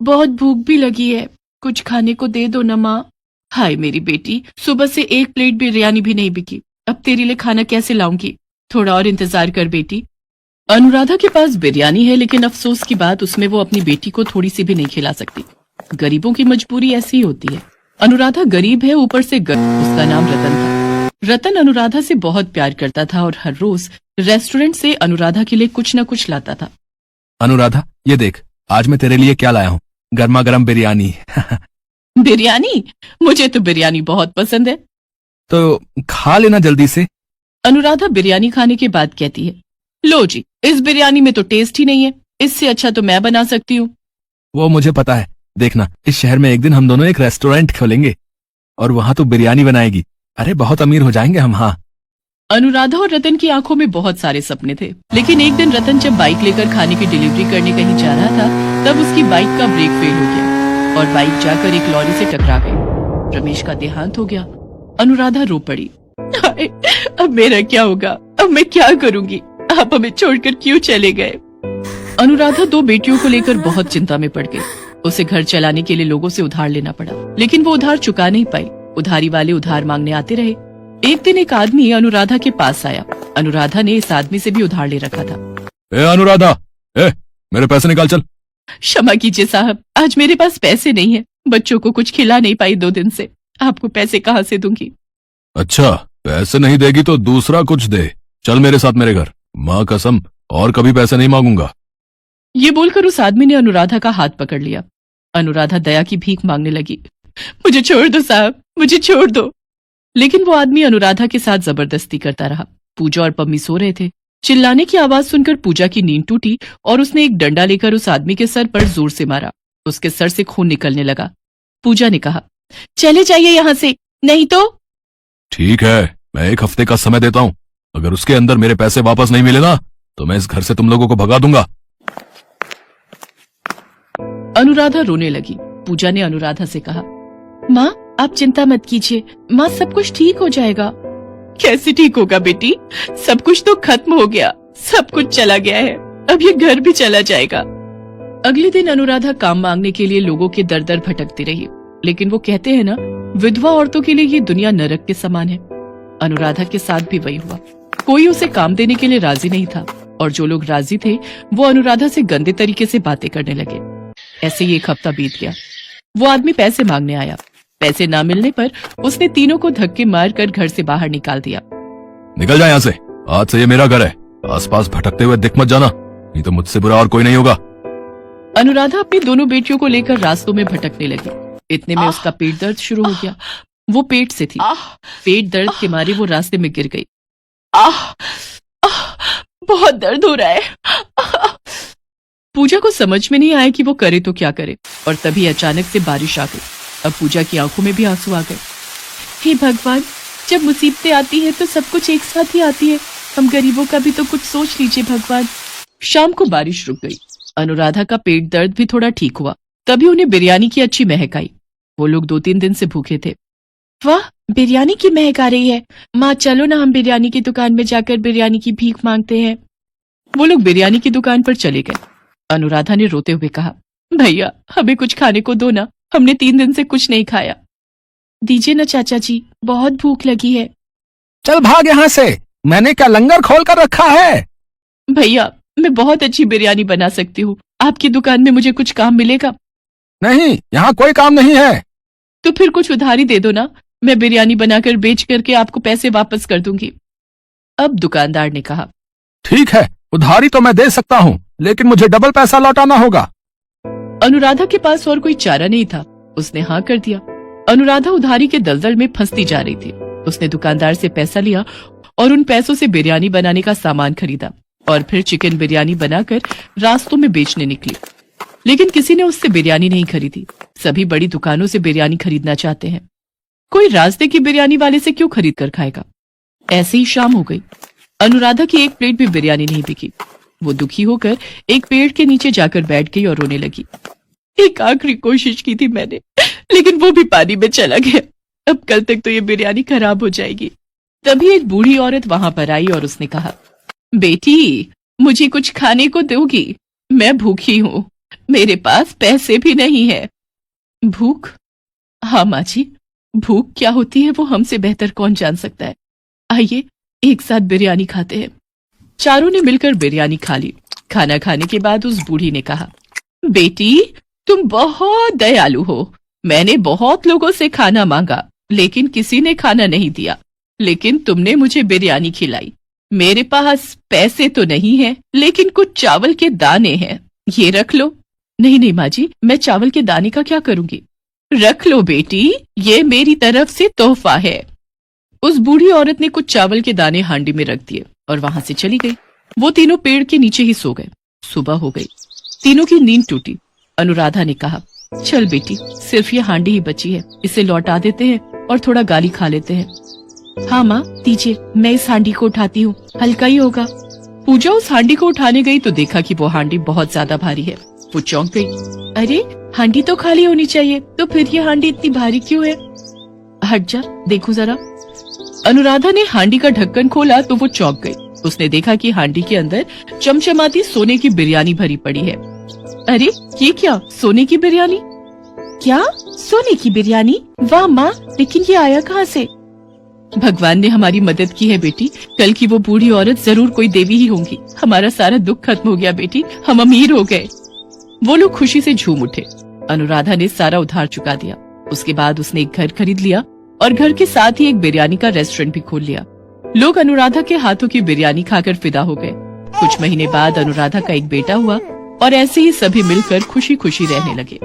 बहुत भूख भी लगी है, कुछ खाने को दे दो ना माँ। हाय मेरी बेटी, सुबह से एक प्लेट बिरयानी भी नहीं बिकी, अब तेरे लिए खाना कैसे लाऊंगी? थोड़ा और इंतजार कर बेटी। अनुराधा के पास बिरयानी है, लेकिन अफसोस की बात उसमें वो अपनी बेटी को थोड़ी सी भी नहीं खिला सकती। गरीबों की मजबूरी ऐसी ही होती है। अनुराधा गरीब है, ऊपर से उसका नाम रतन था। रतन अनुराधा से बहुत प्यार करता था और हर रोज रेस्टोरेंट से अनुराधा के लिए कुछ न कुछ लाता था। अनुराधा, ये देख, आज मैं तेरे लिए क्या लाया हूँ, गर्मा गर्म बिरयानी। बिरयानी? मुझे तो बिरयानी बहुत पसंद है। तो खा लेना जल्दी से। अनुराधा बिरयानी खाने के बाद कहती है, लो जी, इस बिरयानी में तो टेस्ट ही नहीं है, इससे अच्छा तो मैं बना सकती हूँ। वो मुझे पता है, देखना इस शहर में एक दिन हम दोनों एक रेस्टोरेंट खोलेंगे और वहां तो बिरयानी बनाएगी। अरे बहुत अमीर हो जाएंगे हम। हाँ। अनुराधा और रतन की आंखों में बहुत सारे सपने थे, लेकिन एक दिन रतन जब बाइक लेकर खाने की डिलीवरी करने कहीं जा रहा था, तब उसकी बाइक का ब्रेक फेल हो गया और बाइक जाकर एक लॉरी से टकरा गई। रमेश का देहांत हो गया। अनुराधा रो पड़ी। अब मेरा क्या होगा? अब मैं क्या करूंगी? आप हमें छोड़कर क्यों चले गए? अनुराधा दो बेटियों को लेकर बहुत चिंता में पड़ गई। उसे घर चलाने के लिए लोगों से उधार लेना पड़ा, लेकिन वो उधार चुका नहीं पाई। उधारी वाले उधार मांगने आते रहे। एक दिन एक आदमी अनुराधा के पास आया। अनुराधा ने इस आदमी से भी उधार ले रखा था। अनुराधा, मेरे पैसे निकाल चल। क्षमा कीजिए साहब, आज मेरे पास पैसे नहीं है। बच्चों को कुछ खिला नहीं पाई 2 दिन से, आपको पैसे कहाँ से दूंगी? अच्छा, पैसे नहीं देगी तो दूसरा कुछ दे। चल मेरे साथ मेरे घर, माँ कसम और कभी पैसे नहीं मांगूंगा। ये बोलकर उस आदमी ने अनुराधा का हाथ पकड़ लिया। अनुराधा दया की भीख मांगने लगी। मुझे छोड़ दो साहब, मुझे छोड़ दो। लेकिन वो आदमी अनुराधा के साथ जबरदस्ती करता रहा। पूजा और पम्मी सो रहे थे। चिल्लाने की आवाज सुनकर पूजा की नींद टूटी और उसने एक डंडा लेकर उस आदमी के सर पर जोर से मारा। उसके सर से खून निकलने लगा। पूजा ने कहा, चले जाइए यहाँ से, नहीं तो। ठीक है, मैं 1 हफ्ते का समय देता हूँ। अगर उसके अंदर मेरे पैसे वापस नहीं मिले ना, तो मैं इस घर से तुम लोगों को भगा दूंगा। अनुराधा रोने लगी। पूजा ने अनुराधा से कहा, माँ आप चिंता मत कीजिए, माँ सब कुछ ठीक हो जाएगा। कैसे ठीक होगा बेटी? सब कुछ तो खत्म हो गया, सब कुछ चला गया है, अब ये घर भी चला जाएगा। अगले दिन अनुराधा काम मांगने के लिए लोगों के दर दर भटकती रही, लेकिन वो कहते हैं ना, विधवा औरतों के लिए ये दुनिया नरक के समान है। अनुराधा के साथ भी वही हुआ। कोई उसे काम देने के लिए राजी नहीं था और जो लोग राजी थे वो अनुराधा से गंदे तरीके से बातें करने लगे। ऐसे ही 1 हफ्ता बीत गया। वो आदमी पैसे मांगने आया। पैसे ना मिलने पर उसने तीनों को धक्के मारकर घर से बाहर निकाल दिया। निकल जा यहाँ से, आज से ये मेरा घर है। आसपास भटकते हुए दिख मत जाना, नहीं तो मुझसे बुरा और कोई नहीं होगा। अनुराधा अपनी दोनों बेटियों को लेकर रास्तों में भटकने लगी। इतने में उसका पेट दर्द शुरू हो गया। वो पेट से थी। पेट दर्द के मारे वो रास्ते में गिर गई। बहुत दर्द हो रहा है। पूजा को समझ में नहीं आया कि वो करे तो क्या करे, और तभी अचानक से बारिश आ गई। अब पूजा की आंखों में भी आंसू आ गए। हे भगवान, जब मुसीबतें आती है तो सब कुछ एक साथ ही आती है, हम गरीबों का भी तो कुछ सोच लीजिए भगवान। शाम को बारिश रुक गई। अनुराधा का पेट दर्द भी थोड़ा ठीक हुआ। तभी उन्हें बिरयानी की अच्छी महक आई। वो लोग 2-3 दिन से भूखे थे। वाह, बिरयानी की महक आ रही है। माँ चलो ना, हम बिरयानी की दुकान में जाकर बिरयानी की भीख मांगते हैं। वो लोग बिरयानी की दुकान पर चले गए। अनुराधा ने रोते हुए कहा, भैया हमें कुछ खाने को दो ना, हमने 3 दिन से कुछ नहीं खाया। दीजिए ना चाचा जी, बहुत भूख लगी है। चल भाग यहाँ से, मैंने क्या लंगर खोल कर रखा है? भैया मैं बहुत अच्छी बिरयानी बना सकती हूँ, आपकी दुकान में मुझे कुछ काम मिलेगा? नहीं, यहाँ कोई काम नहीं है। तो फिर कुछ उधारी दे दो ना, मैं बिरयानी बनाकर बेच करके आपको पैसे वापस कर दूंगी। अब दुकानदार ने कहा, ठीक है, उधारी तो मैं दे सकता हूँ, लेकिन मुझे डबल पैसा लौटाना होगा। अनुराधा के पास और कोई चारा नहीं था। उसने हाँ कर दिया। अनुराधा उधारी के दलदल में फंसती जा रही थी। उसने दुकानदार से पैसा लिया और उन पैसों से बिरयानी बनाने का सामान खरीदा और फिर चिकन बिरयानी बनाकर रास्तों में बेचने निकली। लेकिन किसी ने उससे बिरयानी नहीं खरीदी। सभी बड़ी दुकानों से बिरयानी खरीदना चाहते हैं, कोई रास्ते की बिरयानी वाले से क्यों खरीद कर खाएगा? ऐसे ही शाम हो गई। अनुराधा की एक प्लेट भी बिरयानी नहीं बिकी। वो दुखी होकर एक पेड़ के नीचे जाकर बैठ गई और रोने लगी। एक आखिरी कोशिश की थी मैंने, लेकिन वो भी पानी में चला गया। अब कल तक तो ये बिरयानी खराब हो जाएगी। तभी एक बूढ़ी औरत वहां पर आई और उसने कहा, बेटी मुझे कुछ खाने को दोगी? मैं भूखी हूँ, मेरे पास पैसे भी नहीं है। भूख? हाँ माँ जी, भूख क्या होती है वो हमसे बेहतर कौन जान सकता है। आइए एक साथ बिरयानी खाते हैं। चारों ने मिलकर बिरयानी खा ली। खाना खाने के बाद उस बूढ़ी ने कहा, बेटी तुम बहुत दयालु हो। मैंने बहुत लोगों से खाना मांगा लेकिन किसी ने खाना नहीं दिया, लेकिन तुमने मुझे बिरयानी खिलाई। मेरे पास पैसे तो नहीं है लेकिन कुछ चावल के दाने हैं, ये रख लो। नहीं नहीं माँ जी, मैं चावल के दाने का क्या करूंगी। रख लो बेटी, ये मेरी तरफ से तोहफा है। उस बूढ़ी औरत ने कुछ चावल के दाने हांडी में रख दिए और वहां से चली गई। वो तीनों पेड़ के नीचे ही सो गए। सुबह हो गई, तीनों की नींद टूटी। अनुराधा ने कहा, चल बेटी, सिर्फ ये हांडी ही बची है, इसे लौटा देते हैं और थोड़ा गाली खा लेते हैं। हाँ माँ दीजिए, मैं इस हांडी को उठाती हूँ, हल्का ही होगा। पूजा उस हांडी को उठाने गई तो देखा कि वो हांडी बहुत ज्यादा भारी है। वो चौंक गई, अरे हांडी तो खाली होनी चाहिए, तो फिर ये हांडी इतनी भारी क्यों है। हट जा, देखो जरा। अनुराधा ने हांडी का ढक्कन खोला तो वो चौंक गई। उसने देखा कि हांडी के अंदर चमचमाती सोने की बिरयानी भरी पड़ी है। अरे ये क्या, सोने की बिरयानी? क्या सोने की बिरयानी? वाह माँ, लेकिन ये आया कहाँ से? भगवान ने हमारी मदद की है बेटी, कल की वो बूढ़ी औरत जरूर कोई देवी ही होंगी। हमारा सारा दुख खत्म हो गया बेटी, हम अमीर हो गए। वो लोग खुशी से झूम उठे। अनुराधा ने सारा उधार चुका दिया। उसके बाद उसने एक घर खरीद लिया और घर के साथ ही एक बिरयानी का रेस्टोरेंट भी खोल लिया। लोग अनुराधा के हाथों की बिरयानी खाकर फिदा हो गए। कुछ महीने बाद अनुराधा का एक बेटा हुआ और ऐसे ही सभी मिलकर खुशी खुशी रहने लगे।